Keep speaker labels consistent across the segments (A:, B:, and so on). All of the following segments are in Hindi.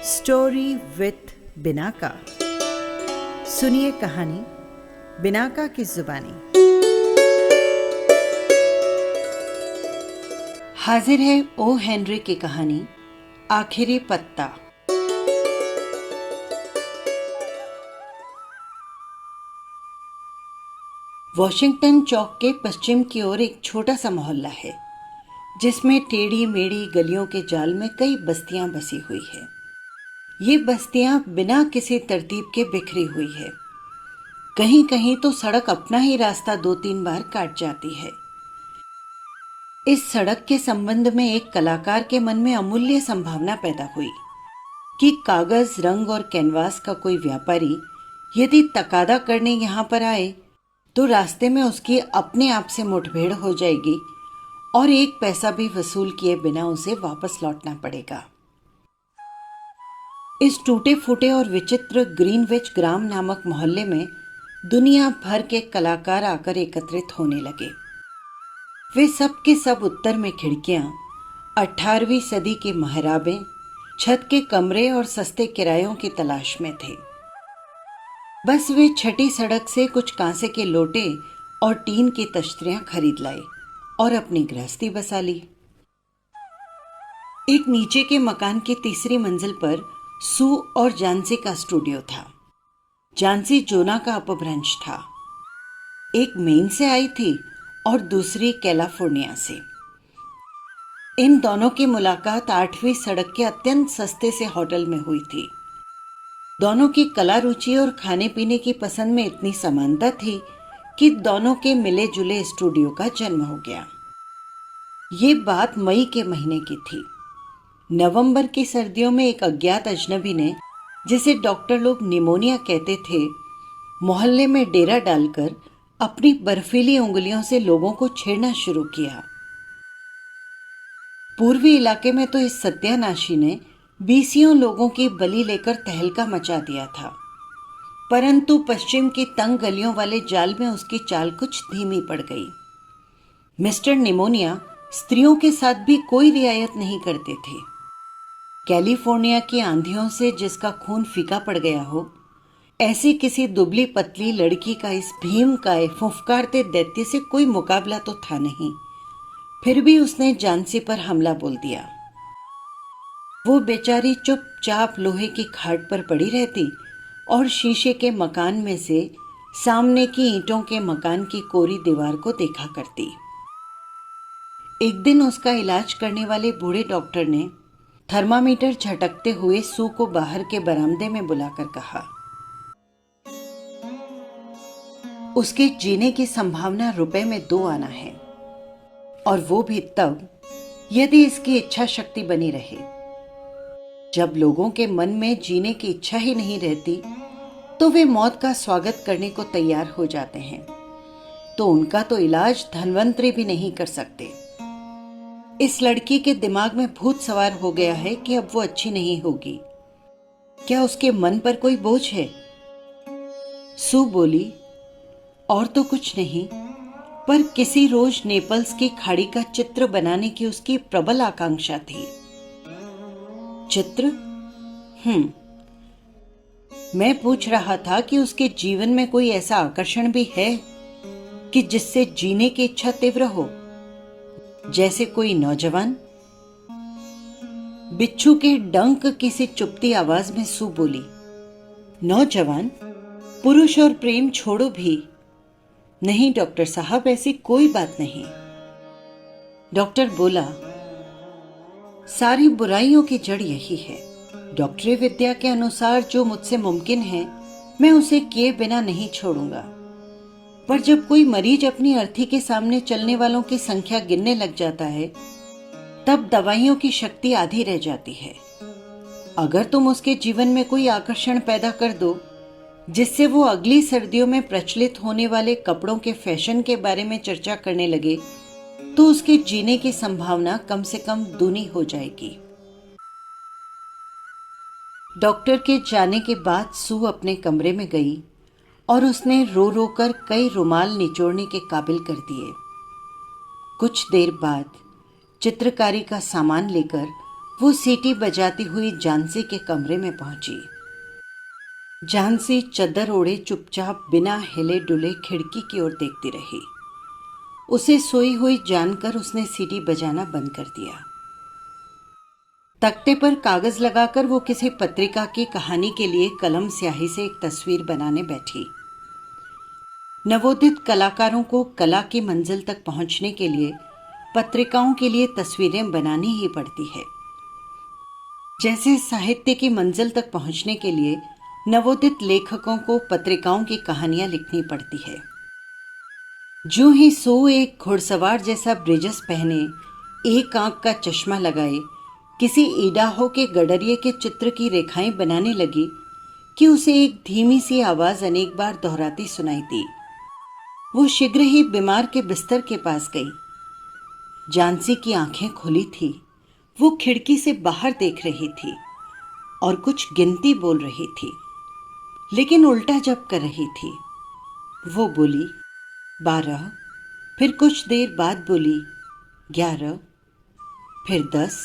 A: Story with Binaca. सुनिए कहानी बिनाका की जुबानी। हाजिर है ओ हेनरी की कहानी आखिरी पत्ता। वॉशिंगटन चौक के पश्चिम की ओर एक छोटा सा मोहल्ला है जिसमें टेढ़ी मेढ़ी गलियों के जाल में कई बस्तियां बसी हुई है। ये बस्तियां बिना किसी तरतीब के बिखरी हुई है। कहीं कहीं तो सड़क अपना ही रास्ता 2-3 बार काट जाती है। इस सड़क के संबंध में एक कलाकार के मन में अमूल्य संभावना पैदा हुई कि कागज, रंग और कैनवास का कोई व्यापारी यदि तकादा करने यहाँ पर आए तो रास्ते में उसकी अपने आप से मुठभेड़ हो जाएगी और एक पैसा भी वसूल किए बिना उसे वापस लौटना पड़ेगा। इस टूटे फूटे और विचित्र ग्रीनविच ग्राम नामक मोहल्ले में दुनिया भर के कलाकार आकर एकत्रित होने लगे। वे सब के सब उत्तर में खिड़कियां, 18वीं सदी के महराबें, छत के कमरे और सस्ते किरायों की तलाश में थे। बस वे छठी सड़क से कुछ कांसे के लोटे और टीन की तश्तरियां खरीद लाए और अपनी गृहस्थी बसा ली। एक नीचे के मकान की तीसरी मंजिल पर सू और जानसी का स्टूडियो था। जानसी जोना का अपभ्रंश था। एक मेन से आई थी और दूसरी कैलिफोर्निया से। इन दोनों की मुलाकात 8वीं सड़क के अत्यंत सस्ते से होटल में हुई थी। दोनों की कला रुचि और खाने पीने की पसंद में इतनी समानता थी कि दोनों के मिले जुले स्टूडियो का जन्म हो गया। ये बात मई के महीने की थी। नवंबर की सर्दियों में एक अज्ञात अजनबी ने, जिसे डॉक्टर लोग निमोनिया कहते थे, मोहल्ले में डेरा डालकर अपनी बर्फीली उंगलियों से लोगों को छेड़ना शुरू किया। पूर्वी इलाके में तो इस सत्यानाशी ने 20 लोगों की बलि लेकर तहलका मचा दिया था, परंतु पश्चिम की तंग गलियों वाले जाल में उसकी चाल कुछ धीमी पड़ गई। मिस्टर निमोनिया स्त्रियों के साथ भी कोई रियायत नहीं करते थे। कैलिफोर्निया की आंधियों से जिसका खून फीका पड़ गया हो, ऐसी किसी दुबली पतली लड़की का इस भीमकाय फुफकारते दैत्य से कोई मुकाबला तो था नहीं। फिर भी उसने जानसी पर हमला बोल दिया। वो बेचारी चुपचाप लोहे की खाट पर पड़ी रहती और शीशे के मकान में से सामने की ईंटों के मकान की कोरी दीवार को देखा करती। एक दिन उसका इलाज करने वाले बूढ़े डॉक्टर ने थर्मामीटर झटकते हुए सू को बाहर के बरामदे में बुलाकर कहा, उसके जीने की संभावना रुपए में 2 आना है, और वो भी तब यदि इसकी इच्छा शक्ति बनी रहे। जब लोगों के मन में जीने की इच्छा ही नहीं रहती तो वे मौत का स्वागत करने को तैयार हो जाते हैं, तो उनका तो इलाज धनवंतरी भी नहीं कर सकते। इस लड़की के दिमाग में भूत सवार हो गया है कि अब वो अच्छी नहीं होगी। क्या उसके मन पर कोई बोझ है? सू बोली, और तो कुछ नहीं, पर किसी रोज नेपल्स की खाड़ी का चित्र बनाने की उसकी प्रबल आकांक्षा थी। चित्र? मैं पूछ रहा था कि उसके जीवन में कोई ऐसा आकर्षण भी है कि जिससे जीने की इच्छा तीव्र हो, जैसे कोई नौजवान। बिच्छू के डंक की सी चुपती आवाज में सू बोली, नौजवान? पुरुष और प्रेम छोड़ो भी। नहीं डॉक्टर साहब, ऐसी कोई बात नहीं। डॉक्टर बोला, सारी बुराइयों की जड़ यही है। डॉक्टरी विद्या के अनुसार जो मुझसे मुमकिन है मैं उसे किए बिना नहीं छोड़ूंगा, पर जब कोई मरीज अपनी अर्थी के सामने चलने वालों की संख्या गिनने लग जाता है तब दवाइयों की शक्ति आधी रह जाती है। अगर तुम उसके जीवन में कोई आकर्षण पैदा कर दो जिससे वो अगली सर्दियों में प्रचलित होने वाले कपड़ों के फैशन के बारे में चर्चा करने लगे तो उसके जीने की संभावना कम से कम दूनी हो जाएगी। डॉक्टर के जाने के बाद सू अपने कमरे में गई और उसने रो रो कर कई रुमाल निचोड़ने के काबिल कर दिए। कुछ देर बाद चित्रकारी का सामान लेकर वो सीटी बजाती हुई झांसी के कमरे में पहुंची। झांसी चद्दर ओढ़े चुपचाप बिना हिले डुले खिड़की की ओर देखती रही। उसे सोई हुई जानकर उसने सीटी बजाना बंद कर दिया। तख्ते पर कागज लगाकर वो किसी पत्रिका की कहानी के लिए कलम स्याही से एक तस्वीर बनाने बैठी। नवोदित कलाकारों को कला की मंजिल तक पहुंचने के लिए पत्रिकाओं के लिए तस्वीरें बनानी ही पड़ती है। जैसे साहित्य की मंजिल तक पहुंचने के लिए नवोदित लेखकों को पत्रिकाओं की कहानियां लिखनी पड़ती है। जो ही सो एक घुड़सवार जैसा ब्रिजस पहने, एक आंख का चश्मा लगाए, किसी इडाहो के गडरिये के चित्र की रेखाएं बनाने लगी कि उसे एक धीमी सी आवाज अनेक बार दोहराती सुनाई दी। वो शीघ्र ही बीमार के बिस्तर के पास गई। झांसी की आंखें खुली थी। वो खिड़की से बाहर देख रही थी और कुछ गिनती बोल रही थी, लेकिन उल्टा जप कर रही थी। वो बोली 12, फिर कुछ देर बाद बोली 11, फिर 10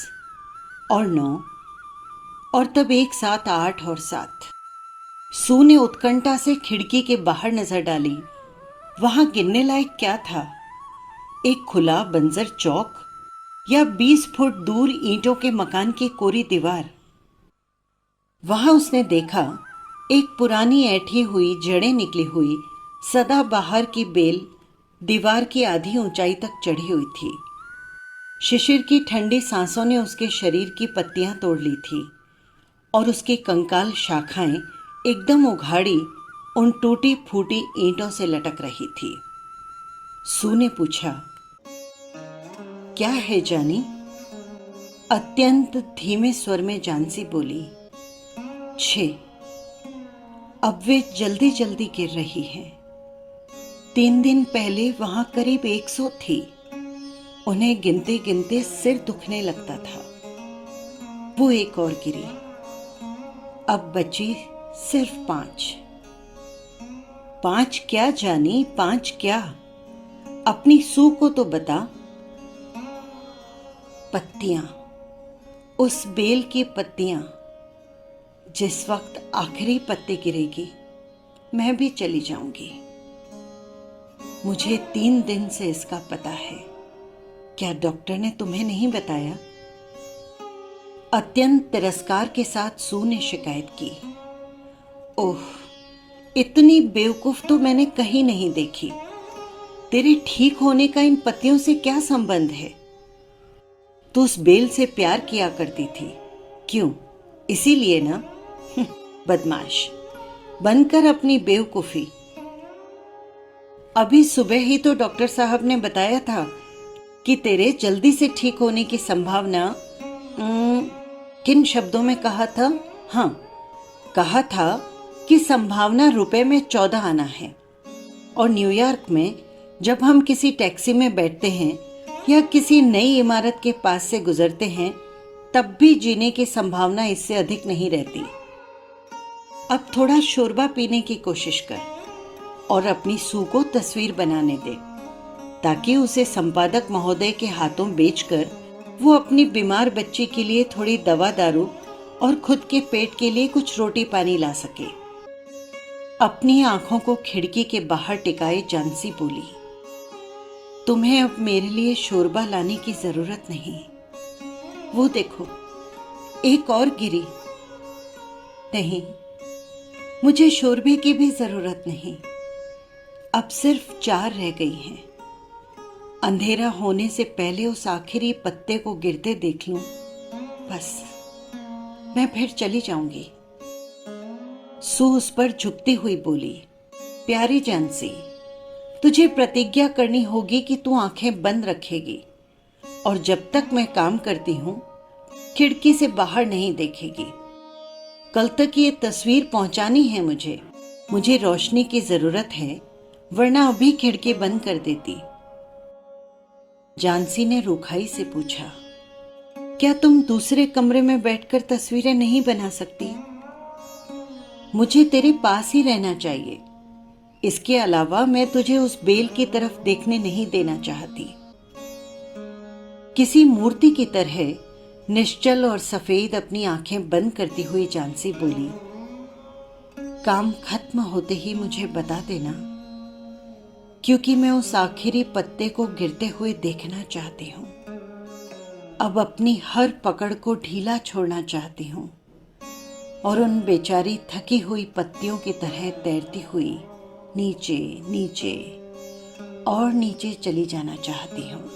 A: और 9 और तब एक साथ 8 और 7। सू ने उत्कंठा से खिड़की के बाहर नजर डाली। वहां गिनने लायक क्या था? एक खुला बंजर चौक या 20 फुट दूर ईंटों के मकान की कोरी दीवार? वहां उसने देखा एक पुरानी ऐठी हुई, जड़ें निकली हुई सदाबहार की बेल दीवार की आधी ऊंचाई तक चढ़ी हुई थी। शिशिर की ठंडी सांसों ने उसके शरीर की पत्तियां तोड़ ली थी और उसकी कंकाल शाखाएं एकदम उघाड़ी उन टूटी फूटी ईंटों से लटक रही थी। सू ने पूछा, क्या है जानी? अत्यंत धीमे स्वर में झांसी बोली, 6। अब वे जल्दी जल्दी गिर रही हैं। 3 दिन पहले वहां करीब 100 थी। उन्हें गिनते गिनते सिर दुखने लगता था। वो एक और गिरी। अब बची सिर्फ 5। 5 क्या जानी, 5 क्या? अपनी सू को तो बता। पत्तियां, उस बेल की पत्तियां। जिस वक्त आखिरी पत्ती गिरेगी मैं भी चली जाऊंगी। मुझे 3 दिन से इसका पता है। क्या डॉक्टर ने तुम्हें नहीं बताया? अत्यंत तिरस्कार के साथ सू ने शिकायत की। ओह, इतनी बेवकूफ तो मैंने कहीं नहीं देखी। तेरे ठीक होने का इन पत्तियों से क्या संबंध है? तू उस बेल से प्यार किया करती थी। क्यों? इसीलिए ना? बदमाश, बनकर अपनी बेवकूफी। अभी सुबह ही तो डॉक्टर साहब ने बताया था कि तेरे जल्दी से ठीक होने की संभावना, किन शब्दों में कहा था? हाँ, कहा था कि संभावना रुपए में 14 आना है। और न्यूयॉर्क में जब हम किसी टैक्सी में बैठते हैं या किसी नई इमारत के पास से गुजरते हैं, तब भी जीने की संभावना इससे अधिक नहीं रहती। अब थोड़ा शोरबा पीने की कोशिश कर और अपनी सू को तस्वीर बनाने दे, ताकि उसे संपादक महोदय के हाथों बेचकर वो अपनी बीमार बच्ची के लिए थोड़ी दवा दारू और खुद के पेट के लिए कुछ रोटी पानी ला सके। अपनी आंखों को खिड़की के बाहर टिकाए झांसी बोली, तुम्हें अब मेरे लिए शोरबा लाने की जरूरत नहीं। वो देखो, एक और गिरी। नहीं, मुझे शोरबे की भी जरूरत नहीं। अब सिर्फ 4 रह गई हैं। अंधेरा होने से पहले उस आखिरी पत्ते को गिरते देख लूं, बस मैं फिर चली जाऊंगी। सू उस पर झुकती हुई बोली, प्यारी झांसी, तुझे प्रतिज्ञा करनी होगी कि तू आंखें बंद रखेगी और जब तक मैं काम करती हूं खिड़की से बाहर नहीं देखेगी। कल तक ये तस्वीर पहुंचानी है मुझे रोशनी की जरूरत है, वरना अभी खिड़की बंद कर देती। झांसी ने रूखाई से पूछा, क्या तुम दूसरे कमरे में बैठकर तस्वीरें नहीं बना सकती? मुझे तेरे पास ही रहना चाहिए। इसके अलावा मैं तुझे उस बेल की तरफ देखने नहीं देना चाहती। किसी मूर्ति की तरह निश्चल और सफेद अपनी आंखें बंद करती हुई झांसी बोली, काम खत्म होते ही मुझे बता देना, क्योंकि मैं उस आखिरी पत्ते को गिरते हुए देखना चाहती हूँ। अब अपनी हर पकड़ को ढीला छोड़ना चाहती हूँ और उन बेचारी थकी हुई पत्तियों की तरह तैरती हुई नीचे नीचे और नीचे चली जाना चाहती हूँ।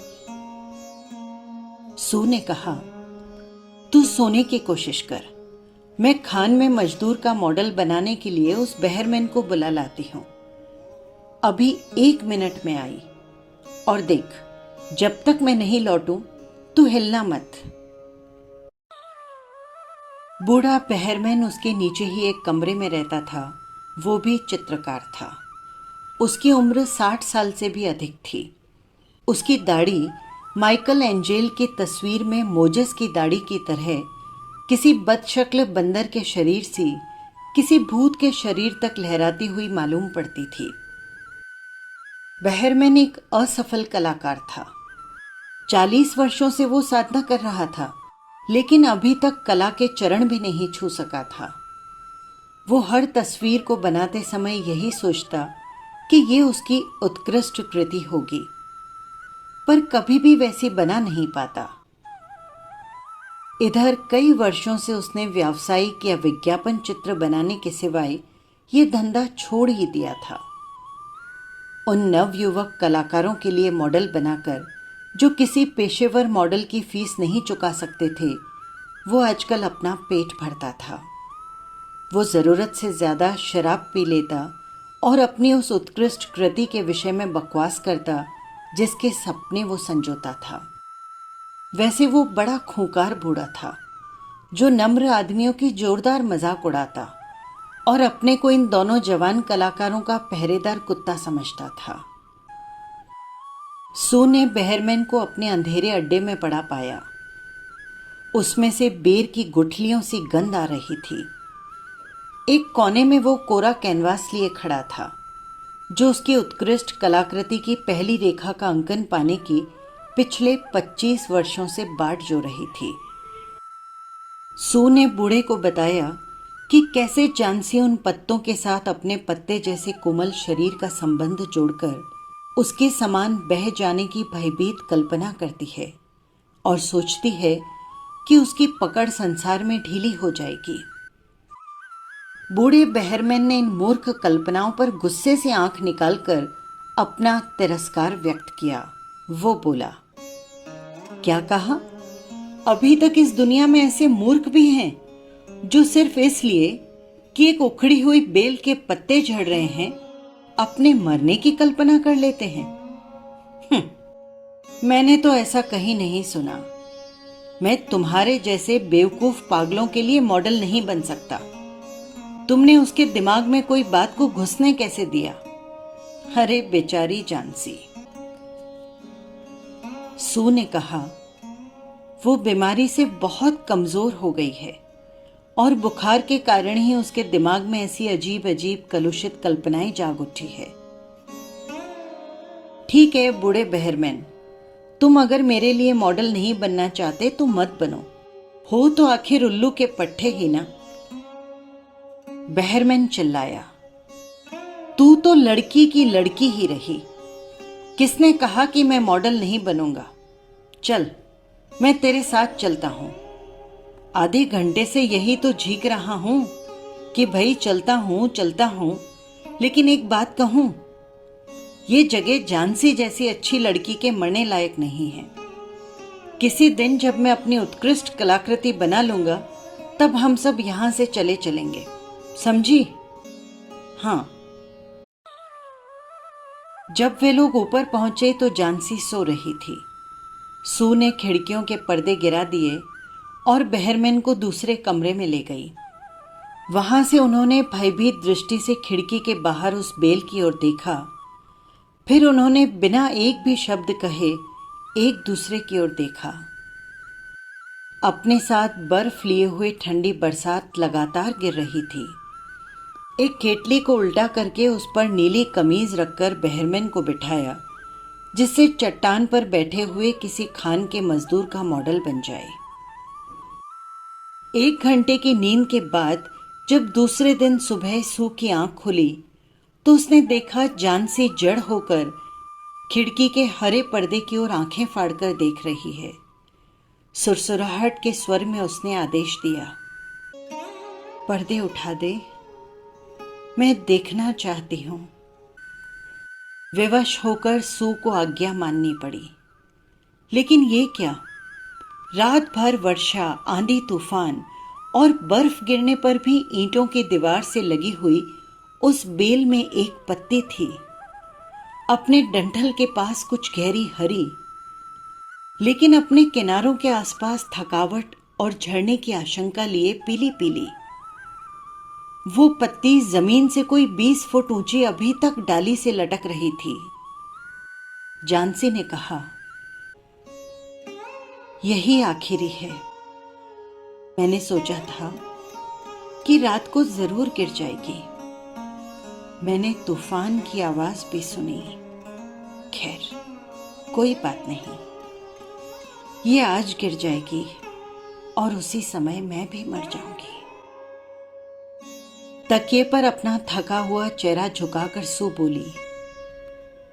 A: सू ने कहा, तू सोने की कोशिश कर, मैं खान में मजदूर का मॉडल बनाने के लिए उस बहरमैन को बुला लाती हूँ। अभी 1 मिनट में आई, और देख, जब तक मैं नहीं लौटूं तू हिलना मत। बूढ़ा बहरमैन उसके नीचे ही एक कमरे में रहता था। वो भी चित्रकार था। उसकी उम्र 60 साल से भी अधिक थी। उसकी दाढ़ी माइकल एंजेल की तस्वीर में मोजेस की दाढ़ी की तरह किसी बदशक्ल बंदर के शरीर सी किसी भूत के शरीर तक लहराती हुई मालूम पड़ती थी। बहरमैन एक असफल कलाकार था। 40 वर्षों से वो साधना कर रहा था, लेकिन अभी तक कला के चरण भी नहीं छू सका था। वो हर तस्वीर को बनाते समय यही सोचता कि ये उसकी उत्कृष्ट कृति होगी, पर कभी भी वैसी बना नहीं पाता। इधर कई वर्षों से उसने व्यावसायिक या विज्ञापन चित्र बनाने के सिवाय ये धंधा छोड़ ही दिया था। उन नवयुवक कलाकारों के लिए मॉडल बनाकर, जो किसी पेशेवर मॉडल की फीस नहीं चुका सकते थे, वो आजकल अपना पेट भरता था। वो ज़रूरत से ज़्यादा शराब पी लेता और अपनी उस उत्कृष्ट कृति के विषय में बकवास करता जिसके सपने वो संजोता था। वैसे वो बड़ा खूंखार बूढ़ा था, जो नम्र आदमियों की जोरदार मजाक उड़ाता और अपने को इन दोनों जवान कलाकारों का पहरेदार कुत्ता समझता था। सू ने बहरमैन को अपने अंधेरे अड्डे में पड़ा पाया। उसमें से बेर की गुठलियों सी गंध आ रही थी। एक कोने में वो कोरा कैनवास लिए खड़ा था, जो उसकी उत्कृष्ट कलाकृति की पहली रेखा का अंकन पाने की पिछले 25 वर्षों से बाट जो रही थी। सू ने बूढ़े को बताया कि कैसे झांसी उन पत्तों के साथ अपने पत्ते जैसे कोमल शरीर का संबंध जोड़कर उसके समान बह जाने की भयभीत कल्पना करती है और सोचती है कि उसकी पकड़ संसार में ढीली हो जाएगी। बूढ़े बहरमैन ने इन मूर्ख कल्पनाओं पर गुस्से से आंख निकालकर अपना तिरस्कार व्यक्त किया। वो बोला, क्या कहा? अभी तक इस दुनिया में ऐसे मूर्ख भी हैं जो सिर्फ इसलिए कि एक उखड़ी हुई बेल के पत्ते झड़ रहे हैं अपने मरने की कल्पना कर लेते हैं। मैंने तो ऐसा कहीं नहीं सुना। मैं तुम्हारे जैसे बेवकूफ पागलों के लिए मॉडल नहीं बन सकता। तुमने उसके दिमाग में कोई बात को घुसने कैसे दिया? अरे बेचारी झांसी। सू ने कहा, वो बीमारी से बहुत कमजोर हो गई है और बुखार के कारण ही उसके दिमाग में ऐसी अजीब अजीब कलुषित कल्पनाएं जाग उठी है। ठीक है बूढ़े बहरमैन, तुम अगर मेरे लिए मॉडल नहीं बनना चाहते तो मत बनो। हो तो आखिर उल्लू के पट्टे ही ना। बहरमैन चिल्लाया, तू तो लड़की की लड़की ही रही। किसने कहा कि मैं मॉडल नहीं बनूंगा? चल, मैं तेरे साथ चलता हूं। आधे घंटे से यही तो झीक रहा हूं कि भाई चलता हूं, लेकिन एक बात कहूं, ये जगह झांसी जैसी अच्छी लड़की के मरने लायक नहीं है। किसी दिन जब मैं अपनी उत्कृष्ट कलाकृति बना लूंगा, तब हम सब यहां से चले चलेंगे, समझी? हाँ। जब वे लोग ऊपर पहुंचे तो झांसी सो रही थी। सू ने खिड़कियों के पर्दे गिरा दिए और बहरमैन को दूसरे कमरे में ले गई। वहां से उन्होंने भयभीत दृष्टि से खिड़की के बाहर उस बेल की ओर देखा। फिर उन्होंने बिना एक भी शब्द कहे एक दूसरे की ओर देखा। अपने साथ बर्फ लिए हुए ठंडी बरसात लगातार गिर रही थी। एक केतली को उल्टा करके उस पर नीली कमीज रखकर बहरमैन को बिठाया, जिससे चट्टान पर बैठे हुए किसी खान के मजदूर का मॉडल बन जाए। 1 घंटे की नींद के बाद जब दूसरे दिन सुबह सू की आंख खुली तो उसने देखा जानसी जड़ होकर खिड़की के हरे पर्दे की ओर आंखें फाड़कर देख रही है। सुरसुराहट के स्वर में उसने आदेश दिया, पर्दे उठा दे, मैं देखना चाहती हूं। विवश होकर सू को आज्ञा माननी पड़ी। लेकिन ये क्या, रात भर वर्षा, आंधी तूफान और बर्फ गिरने पर भी ईंटों की दीवार से लगी हुई उस बेल में एक पत्ती थी, अपने डंठल के पास कुछ गहरी हरी, लेकिन अपने किनारों के आसपास थकावट और झड़ने की आशंका लिए पीली पीली। वो पत्ती जमीन से कोई 20 फुट ऊंची अभी तक डाली से लटक रही थी। जानसी ने कहा, यही आखिरी है। मैंने सोचा था कि रात को जरूर गिर जाएगी। मैंने तूफान की आवाज भी सुनी। खैर, कोई बात नहीं, ये आज गिर जाएगी और उसी समय मैं भी मर जाऊंगी। तकिए पर अपना थका हुआ चेहरा झुकाकर सू बोली,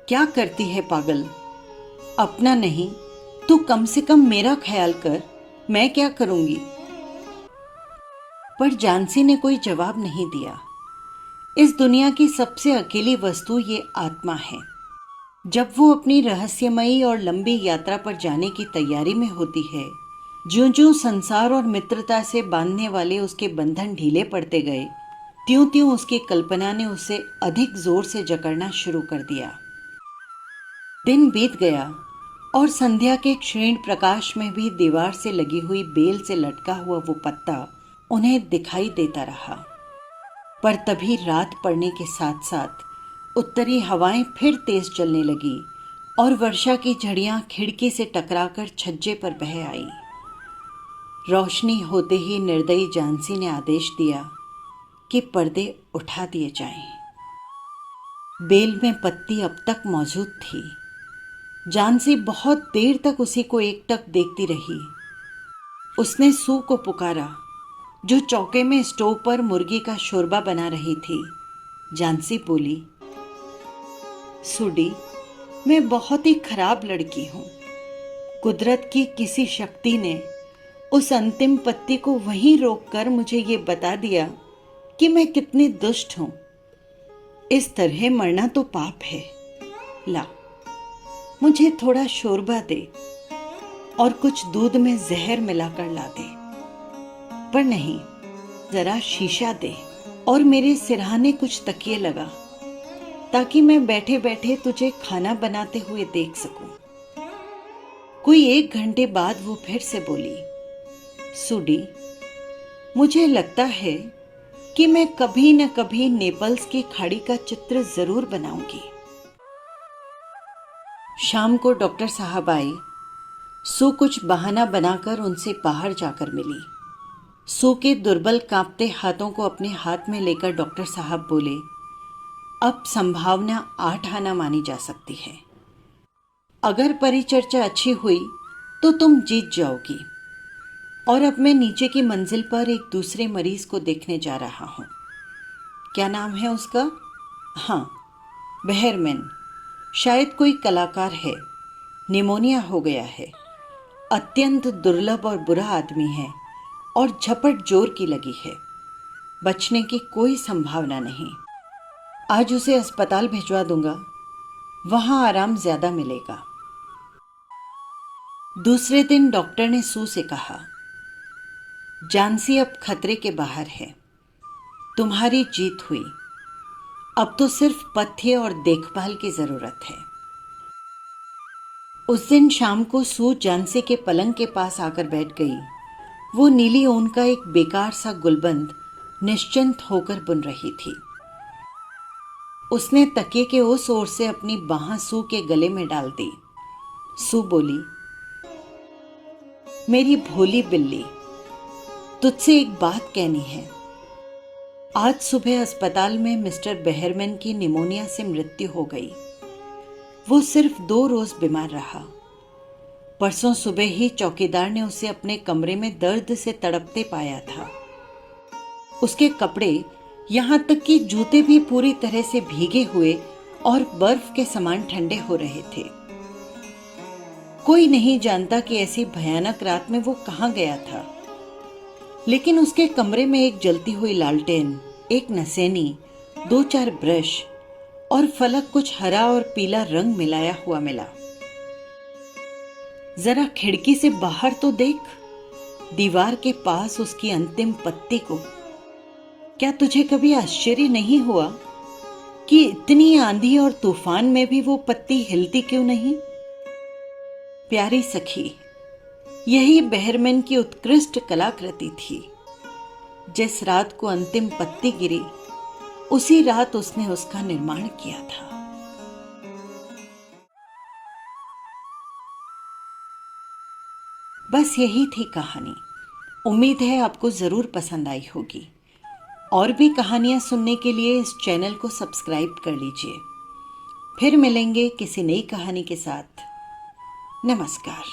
A: क्या करती है पागल, अपना नहीं तू कम से कम मेरा ख्याल कर, मैं क्या करूंगी। पर जानसी ने कोई जवाब नहीं दिया। इस दुनिया की सबसे अकेली वस्तु ये आत्मा है। जब वो अपनी रहस्यमयी और लंबी यात्रा पर जाने की तैयारी में होती है, ज्यों-ज्यों संसार और मित्रता से बांधने वाले उसके बंधन ढीले पड़ते गए, त्यों-त्यों उसकी कल्पना ने उसे अधिक जोर से जकड़ना शुरू कर दिया। दिन बीत गया और संध्या के क्षीण प्रकाश में भी दीवार से लगी हुई बेल से लटका हुआ वो पत्ता उन्हें दिखाई देता रहा। पर तभी रात पड़ने के साथ साथ उत्तरी हवाएं फिर तेज चलने लगी और वर्षा की झड़ियां खिड़की से टकराकर छज्जे पर बह आई। रोशनी होते ही निर्दयी जानसी ने आदेश दिया कि पर्दे उठा दिए जाएं। बेल में पत्ती अब तक मौजूद थी। जानसी बहुत देर तक उसी को एकटक देखती रही। उसने सू को पुकारा, जो चौके में स्टोव पर मुर्गी का शोरबा बना रही थी। जानसी बोली, सुडी, मैं बहुत ही खराब लड़की हूं। कुदरत की किसी शक्ति ने उस अंतिम पत्ती को वहीं रोककर मुझे ये बता दिया कि मैं कितनी दुष्ट हूं। इस तरह मरना तो पाप है। ला, मुझे थोड़ा शोरबा दे और कुछ दूध में जहर मिलाकर ला दे। पर नहीं, जरा शीशा दे और मेरे सिरहाने कुछ तकिए लगा, ताकि मैं बैठे बैठे तुझे खाना बनाते हुए देख सकूं। कोई 1 घंटे बाद वो फिर से बोली, सुडी, मुझे लगता है कि मैं कभी न कभी नेपल्स की खाड़ी का चित्र जरूर बनाऊंगी। शाम को डॉक्टर साहब आए। सू कुछ बहाना बनाकर उनसे बाहर जाकर मिली। सू के दुर्बल कांपते हाथों को अपने हाथ में लेकर डॉक्टर साहब बोले, अब संभावना 8 आना मानी जा सकती है। अगर परिचर्चा अच्छी हुई तो तुम जीत जाओगी। और अब मैं नीचे की मंजिल पर एक दूसरे मरीज को देखने जा रहा हूं। क्या नाम है उसका? हाँ, बहरमैन। शायद कोई कलाकार है। निमोनिया हो गया है। अत्यंत दुर्लभ और बुरा आदमी है और झपट जोर की लगी है। बचने की कोई संभावना नहीं। आज उसे अस्पताल भिजवा दूंगा, वहां आराम ज्यादा मिलेगा। दूसरे दिन डॉक्टर ने सू से कहा, जानसी अब खतरे के बाहर है। तुम्हारी जीत हुई। अब तो सिर्फ पथ्य और देखभाल की जरूरत है। उस दिन शाम को सू जानसी के पलंग के पास आकर बैठ गई। वो नीली ऊन का एक बेकार सा गुलबंद निश्चिंत होकर बुन रही थी। उसने तकिए के उस ओर से अपनी बाह सू के गले में डाल दी। सू बोली, मेरी भोली बिल्ली, तुझसे एक बात कहनी है। आज सुबह अस्पताल में मिस्टर बहरमैन की निमोनिया से मृत्यु हो गई। वो सिर्फ 2 रोज बीमार रहा। परसों सुबह ही चौकीदार ने उसे अपने कमरे में दर्द से तड़पते पाया था। उसके कपड़े, यहाँ तक कि जूते भी पूरी तरह से भीगे हुए और बर्फ के समान ठंडे हो रहे थे। कोई नहीं जानता कि ऐसी भयानक रात में वो कहाँ गया था, लेकिन उसके कमरे में एक जलती हुई लालटेन, एक नसेनी, 2-4 ब्रश और फलक कुछ हरा और पीला रंग मिलाया हुआ मिला। जरा खिड़की से बाहर तो देख, दीवार के पास उसकी अंतिम पत्ती को। क्या तुझे कभी आश्चर्य नहीं हुआ कि इतनी आंधी और तूफान में भी वो पत्ती हिलती क्यों नहीं? प्यारी सखी, यही बहरमैन की उत्कृष्ट कलाकृति थी। जिस रात को अंतिम पत्ती गिरी, उसी रात उसने उसका निर्माण किया था। बस यही थी कहानी। उम्मीद है आपको जरूर पसंद आई होगी। और भी कहानियां सुनने के लिए इस चैनल को सब्सक्राइब कर लीजिए। फिर मिलेंगे किसी नई कहानी के साथ। नमस्कार।